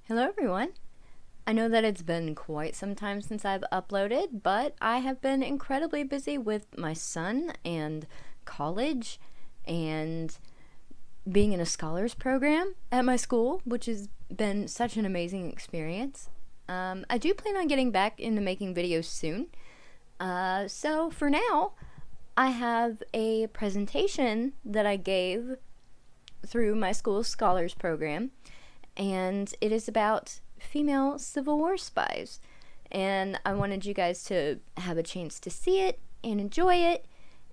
Hello everyone! I know that it's been quite some time since I've uploaded, but I have been incredibly busy with my son and college and being in a scholars program at my school, which has been such an amazing experience. I do plan on getting back into making videos soon. So for now, I have a presentation that I gave through my school's scholars program, and it is about female Civil War spies. And I wanted you guys to have a chance to see it and enjoy it.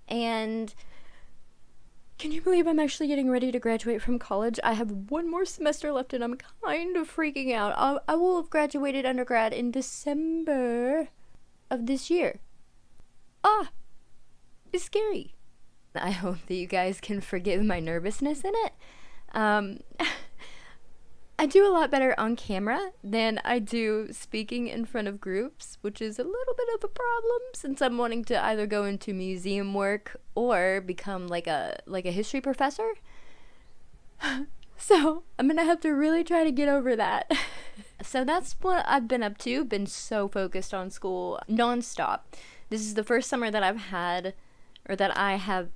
And can you believe I'm actually getting ready to graduate from college? I have one more semester left and I'm kind of freaking out. I will have graduated undergrad in December of this year. It's scary. I hope that you guys can forgive my nervousness in it. I do a lot better on camera than I do speaking in front of groups, which is a little bit of a problem since I'm wanting to either go into museum work or become like a history professor. So I'm gonna have to really try to get over that. So that's what I've been up to. Been so focused on school nonstop. This is the first summer that I have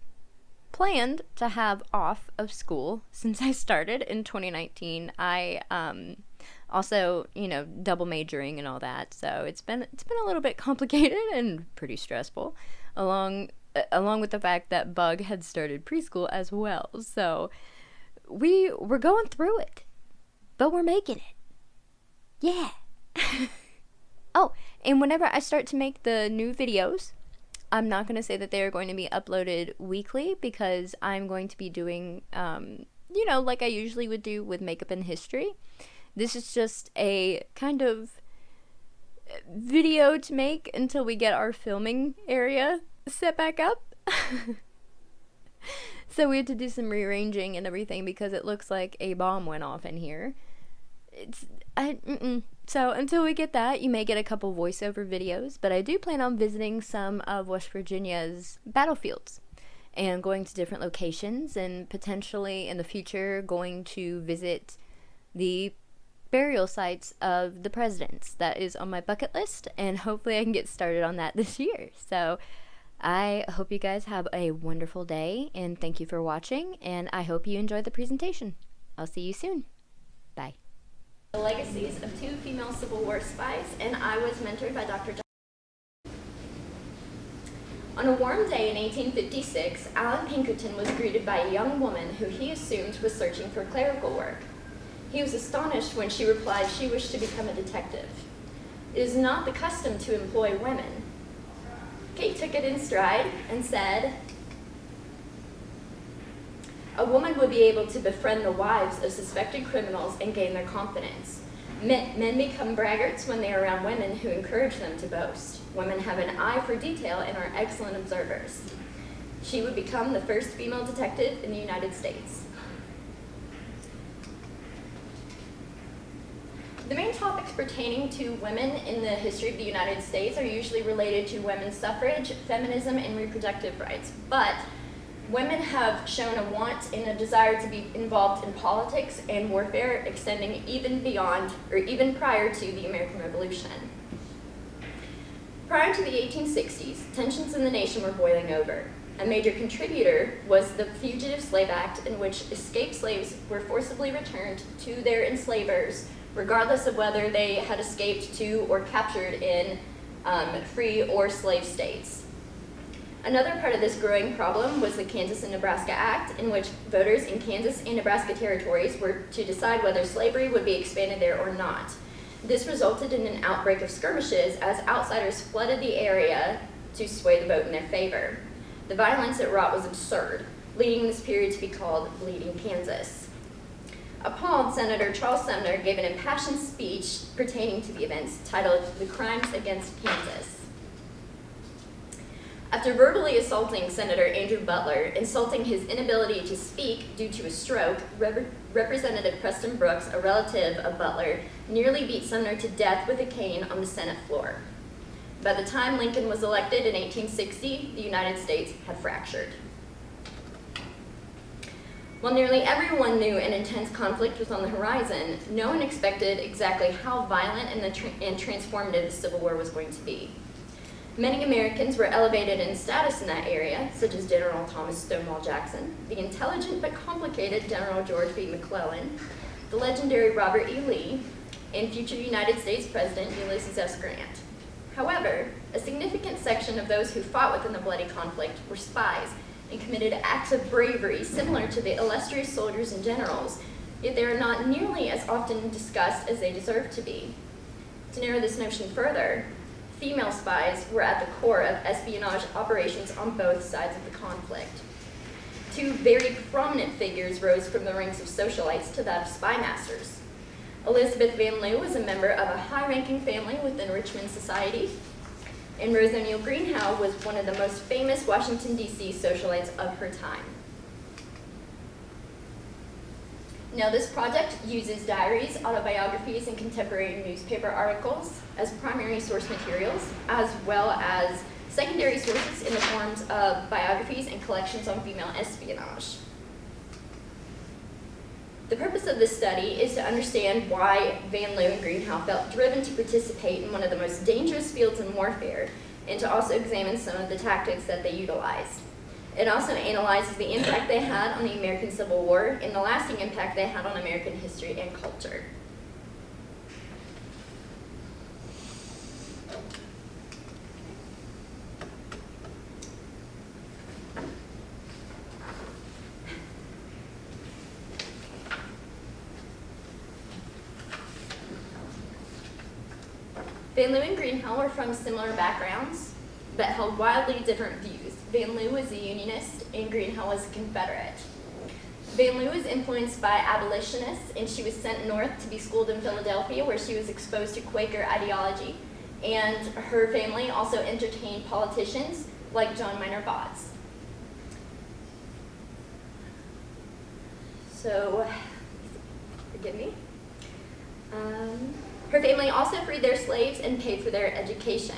planned to have off of school since I started in 2019. I also, double majoring and all that. So it's been a little bit complicated and pretty stressful, along with the fact that Bug had started preschool as well. So we're going through it, but we're making it. Yeah. Oh, and whenever I start to make the new videos, I'm not going to say that they're going to be uploaded weekly because I'm going to be doing, like I usually would do with makeup and history. This is just a kind of video to make until we get our filming area set back up. So we had to do some rearranging and everything because it looks like a bomb went off in here. So until we get that, you may get a couple voiceover videos, but I do plan on visiting some of West Virginia's battlefields and going to different locations, and potentially in the future going to visit the burial sites of the presidents. That is on my bucket list, and hopefully I can get started on that this year. So I hope you guys have a wonderful day, and thank you for watching, and I hope you enjoyed the presentation. I'll see you soon. Bye. The Legacies of Two Female Civil War Spies, and I was mentored by Dr. John. On a warm day in 1856, Alan Pinkerton was greeted by a young woman who he assumed was searching for clerical work. He was astonished when she replied she wished to become a detective. It is not the custom to employ women. Kate took it in stride and said, "A woman would be able to befriend the wives of suspected criminals and gain their confidence. Men become braggarts when they are around women who encourage them to boast. Women have an eye for detail and are excellent observers. She would become the first female detective in the United States." The main topics pertaining to women in the history of the United States are usually related to women's suffrage, feminism, and reproductive rights, but women have shown a want and a desire to be involved in politics and warfare, extending even beyond, or even prior to the American Revolution. Prior to the 1860s, tensions in the nation were boiling over. A major contributor was the Fugitive Slave Act, in which escaped slaves were forcibly returned to their enslavers, regardless of whether they had escaped to or captured in free or slave states. Another part of this growing problem was the Kansas and Nebraska Act, in which voters in Kansas and Nebraska territories were to decide whether slavery would be expanded there or not. This resulted in an outbreak of skirmishes as outsiders flooded the area to sway the vote in their favor. The violence it wrought was absurd, leading this period to be called Bleeding Kansas. Appalled, Senator Charles Sumner gave an impassioned speech pertaining to the events titled "The Crimes Against Kansas." After verbally assaulting Senator Andrew Butler, insulting his inability to speak due to a stroke, Representative Preston Brooks, a relative of Butler, nearly beat Sumner to death with a cane on the Senate floor. By the time Lincoln was elected in 1860, the United States had fractured. While nearly everyone knew an intense conflict was on the horizon, no one expected exactly how violent and transformative the Civil War was going to be. Many Americans were elevated in status in that area, such as General Thomas Stonewall Jackson, the intelligent but complicated General George B. McClellan, the legendary Robert E. Lee, and future United States President Ulysses S. Grant. However, a significant section of those who fought within the bloody conflict were spies and committed acts of bravery similar to the illustrious soldiers and generals, yet they are not nearly as often discussed as they deserve to be. To narrow this notion further, female spies were at the core of espionage operations on both sides of the conflict. Two very prominent figures rose from the ranks of socialites to that of spy masters. Elizabeth Van Lew was a member of a high-ranking family within Richmond society, and Rose O'Neal Greenhow was one of the most famous Washington, D.C. socialites of her time. Now, this project uses diaries, autobiographies, and contemporary newspaper articles as primary source materials, as well as secondary sources in the forms of biographies and collections on female espionage. The purpose of this study is to understand why Van Lew and Greenhow felt driven to participate in one of the most dangerous fields in warfare, and to also examine some of the tactics that they utilized. It also analyzes the impact they had on the American Civil War and the lasting impact they had on American history and culture. Van Lew and Greenhow were from similar backgrounds, but held wildly different views. Van Lew was a Unionist, and Greenhow was a Confederate. Van Lew was influenced by abolitionists, and she was sent north to be schooled in Philadelphia, where she was exposed to Quaker ideology. And her family also entertained politicians like John Minor Botts. So, forgive me. Her family also freed their slaves and paid for their education.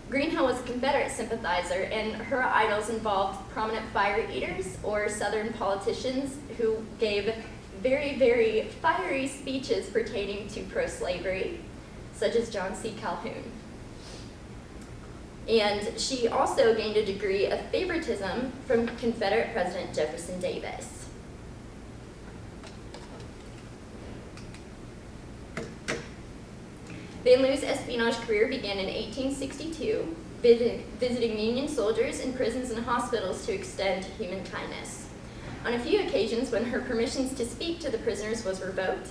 Greenhow was a Confederate sympathizer, and her idols involved prominent fire eaters or Southern politicians who gave very, very fiery speeches pertaining to pro-slavery, such as John C. Calhoun. And she also gained a degree of favoritism from Confederate President Jefferson Davis. Van Lew's espionage career began in 1862, visiting Union soldiers in prisons and hospitals to extend human kindness. On a few occasions, when her permissions to speak to the prisoners was revoked,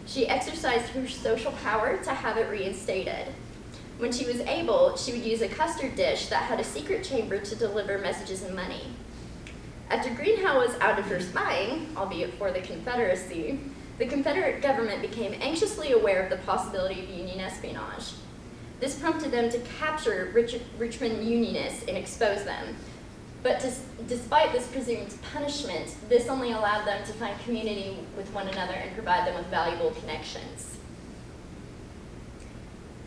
she exercised her social power to have it reinstated. When she was able, she would use a custard dish that had a secret chamber to deliver messages and money. After Greenhow was outed for spying, albeit for the Confederacy, the Confederate government became anxiously aware of the possibility of Union espionage. This prompted them to capture Richmond Unionists and expose them. But despite this presumed punishment, this only allowed them to find community with one another and provide them with valuable connections.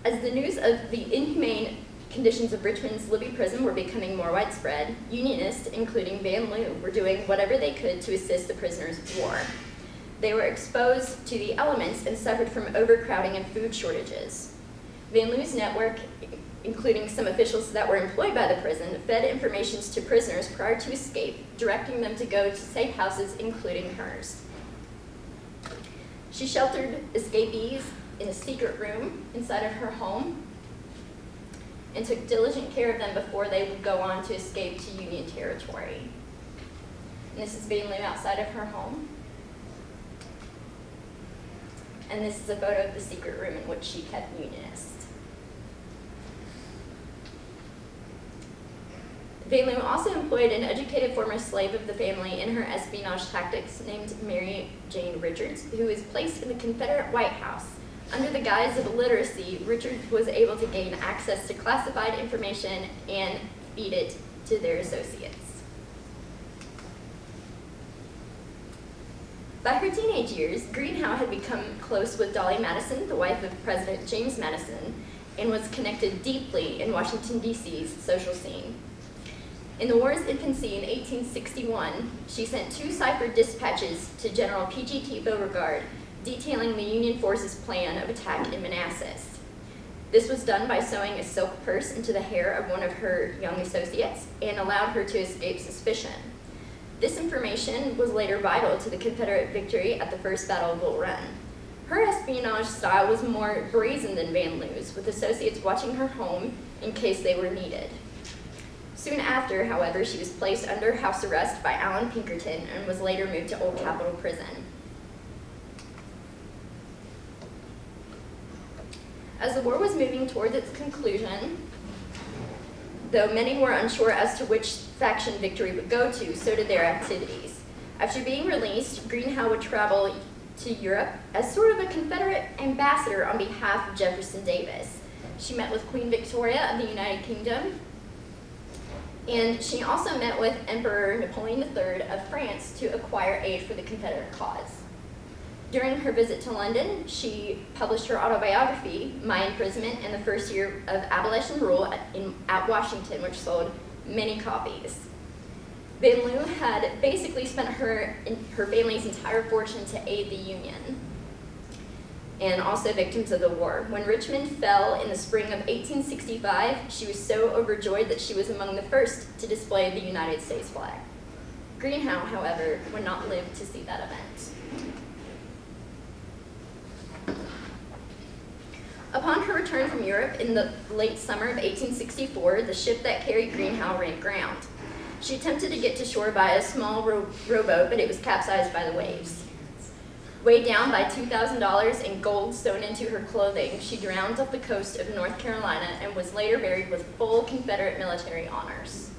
As the news of the inhumane conditions of Richmond's Libby prison were becoming more widespread, Unionists, including Van Lew, were doing whatever they could to assist the prisoners of war. They were exposed to the elements and suffered from overcrowding and food shortages. Van Lew's network, including some officials that were employed by the prison, fed information to prisoners prior to escape, directing them to go to safe houses, including hers. She sheltered escapees in a secret room inside of her home and took diligent care of them before they would go on to escape to Union territory. And this is Van Lew outside of her home. And this is a photo of the secret room in which she kept Unionists. Van Lew also employed an educated former slave of the family in her espionage tactics named Mary Jane Richards, who was placed in the Confederate White House. Under the guise of illiteracy, Richards was able to gain access to classified information and feed it to their associates. By her teenage years, Greenhow had become close with Dolly Madison, the wife of President James Madison, and was connected deeply in Washington, D.C.'s social scene. In the war's infancy in 1861, she sent 2 ciphered dispatches to General P.G.T. Beauregard detailing the Union forces' plan of attack in Manassas. This was done by sewing a silk purse into the hair of one of her young associates and allowed her to escape suspicion. This information was later vital to the Confederate victory at the First Battle of Bull Run. Her espionage style was more brazen than Van Loo's, with associates watching her home in case they were needed. Soon after, however, she was placed under house arrest by Allan Pinkerton and was later moved to Old Capitol Prison. As the war was moving towards its conclusion, though many were unsure as to which faction victory would go to, so did their activities. After being released, Greenhow would travel to Europe as sort of a Confederate ambassador on behalf of Jefferson Davis. She met with Queen Victoria of the United Kingdom, and she also met with Emperor Napoleon III of France to acquire aid for the Confederate cause. During her visit to London, she published her autobiography, My Imprisonment and the First Year of Abolition Rule at Washington, which sold many copies. Van Loo had basically spent her family's entire fortune to aid the Union, and also victims of the war. When Richmond fell in the spring of 1865, she was so overjoyed that she was among the first to display the United States flag. Greenhow, however, would not live to see that event. Upon her return from Europe in the late summer of 1864, the ship that carried Greenhow ran aground. She attempted to get to shore by a small rowboat, but it was capsized by the waves. Weighed down by $2,000 in gold sewn into her clothing, she drowned off the coast of North Carolina and was later buried with full Confederate military honors.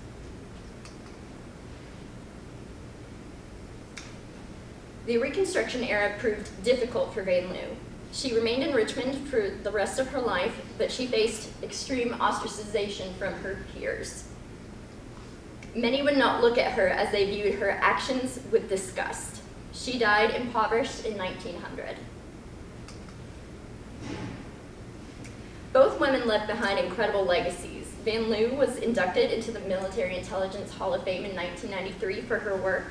The Reconstruction era proved difficult for Van Loo. She remained in Richmond for the rest of her life, but she faced extreme ostracization from her peers. Many would not look at her as they viewed her actions with disgust. She died impoverished in 1900. Both women left behind incredible legacies. Van Loo was inducted into the Military Intelligence Hall of Fame in 1993 for her work.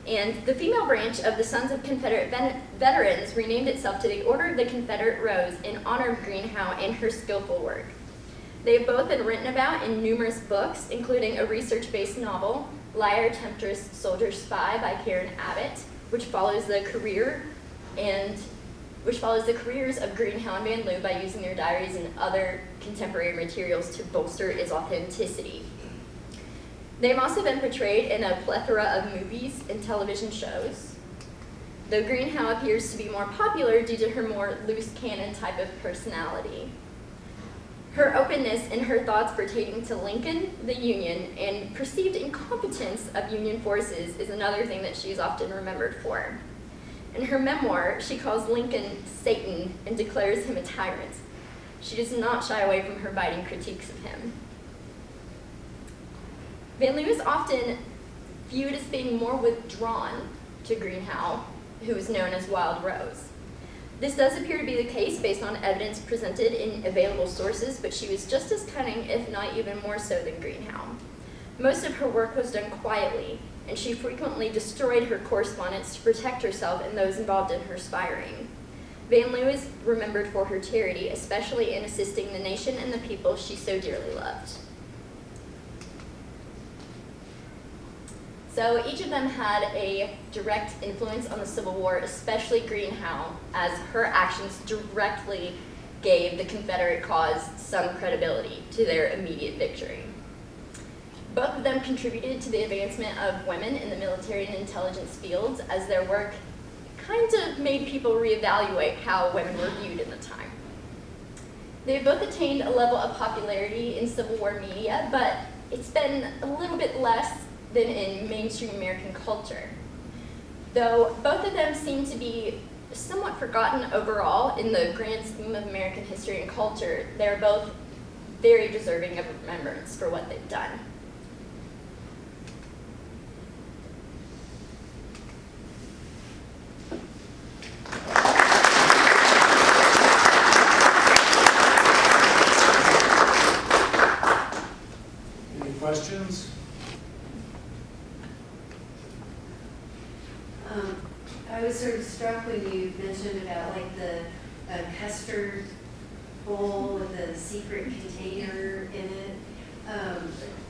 And the female branch of the Sons of Confederate Veterans renamed itself to the Order of the Confederate Rose in honor of Greenhow and her skillful work. They have both been written about in numerous books, including a research-based novel, Liar, Temptress, Soldier, Spy by Karen Abbott, which follows the careers of Greenhow and Van Loo by using their diaries and other contemporary materials to bolster its authenticity. They've also been portrayed in a plethora of movies and television shows, though Greenhow appears to be more popular due to her more loose cannon type of personality. Her openness and her thoughts pertaining to Lincoln, the Union, and perceived incompetence of Union forces is another thing that she's often remembered for. In her memoir, she calls Lincoln Satan and declares him a tyrant. She does not shy away from her biting critiques of him. Van Loo is often viewed as being more withdrawn to Greenhow, who is known as Wild Rose. This does appear to be the case based on evidence presented in available sources, but she was just as cunning, if not even more so, than Greenhow. Most of her work was done quietly, and she frequently destroyed her correspondence to protect herself and those involved in her spying. Van Loo is remembered for her charity, especially in assisting the nation and the people she so dearly loved. So each of them had a direct influence on the Civil War, especially Greenhow, as her actions directly gave the Confederate cause some credibility to their immediate victory. Both of them contributed to the advancement of women in the military and intelligence fields, as their work kind of made people reevaluate how women were viewed in the time. They have both attained a level of popularity in Civil War media, but it's been a little bit less than in mainstream American culture. Though both of them seem to be somewhat forgotten overall in the grand scheme of American history and culture, they're both very deserving of remembrance for what they've done. Any questions? struck when you mentioned about like the custard bowl with a secret container in it.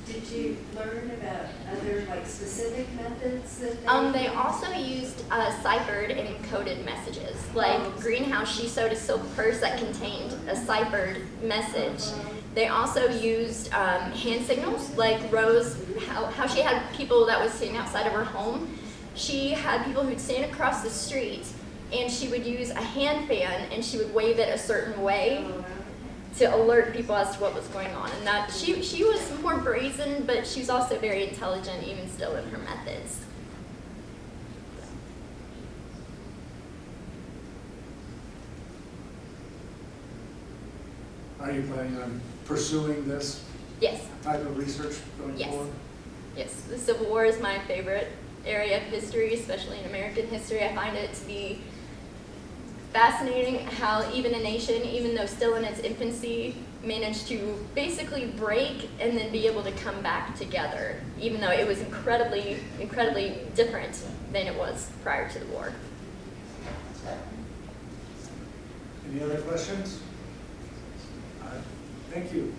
Did you learn about other like specific methods that they also used ciphered and encoded messages. Like Greenhow, she sewed a silk purse that contained a ciphered message. They also used hand signals, like Rose, how she had people that was sitting outside of her home. She had people who'd stand across the street, and she would use a hand fan, and she would wave it a certain way to alert people as to what was going on. And that she was more brazen, but she was also very intelligent, even still in her methods. Are you planning on pursuing this Yes. type of research going Yes. forward? Yes, the Civil War is my favorite area of history, especially in American history. I find it to be fascinating how even a nation, even though still in its infancy, managed to basically break and then be able to come back together, even though it was incredibly, incredibly different than it was prior to the war. Any other questions? Thank you.